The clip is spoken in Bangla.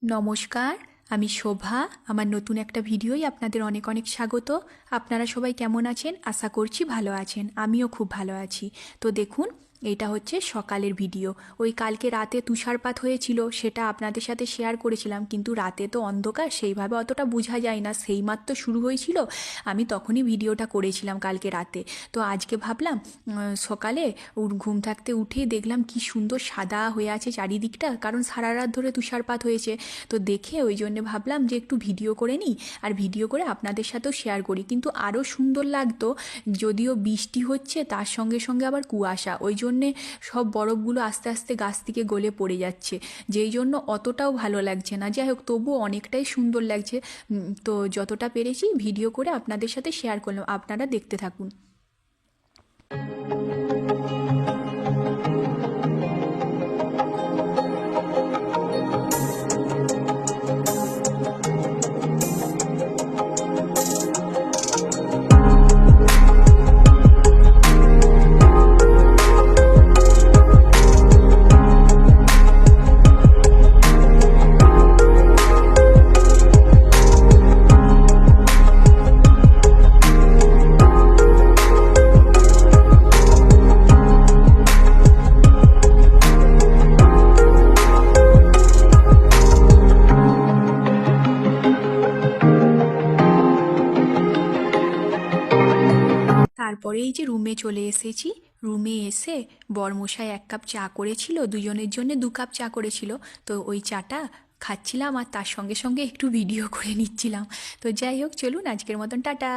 নমস্কার, আমি শোভা। আমার নতুন একটা ভিডিওই আপনাদের অনেক অনেক স্বাগত। আপনারা সবাই কেমন আছেন? আশা করছি ভালো আছেন। আমিও খুব ভালো আছি। তো দেখুন, এটা হচ্ছে সকালের ভিডিও। ওই কালকে রাতে তুষারপাত হয়েছিল, সেটা আপনাদের সাথে শেয়ার করেছিলাম, কিন্তু রাতে তো অন্ধকার, সেইভাবে অতটা বোঝা যায় না। সেইমাত্র শুরু হয়েছিল, আমি তখনই ভিডিওটা করেছিলাম কালকে রাতে। তো আজকে ভাবলাম সকালে ঘুম থাকতে উঠেই দেখলাম কি সুন্দর সাদা হয়ে আছে চারিদিকটা, কারণ সারা রাত ধরে তুষারপাত হয়েছে। তো দেখে ওই জন্য ভাবলাম যে একটু ভিডিও করে নিই, আর ভিডিও করে আপনাদের সাথেও শেয়ার করি। কিন্তু আরও সুন্দর লাগতো, যদিও বৃষ্টি হচ্ছে তার সঙ্গে সঙ্গে আবার কুয়াশা, ওই জন্যে সব বরফগুলো আস্তে আস্তে গাছ থেকে গলে পড়ে যাচ্ছে, যেই জন্য অতটাও ভালো লাগছে না। যাই হোক, তবুও অনেকটাই সুন্দর লাগছে। তো যতটা পেরেছি ভিডিও করে আপনাদের সাথে শেয়ার করলাম, আপনারা দেখতে থাকুন। তারপরে এই যে রুমে চলে এসেছি। রুমে এসে বরমশাই 1 কাপ চা করেছিল, দুজনের জন্য 2 কাপ চা করেছিল। তো ওই চাটা খাচ্ছিলাম, আর তার সঙ্গে সঙ্গে একটু ভিডিও করে নিচ্ছিলাম। তো যাই হোক, চলুন আজকের মতন টাটা।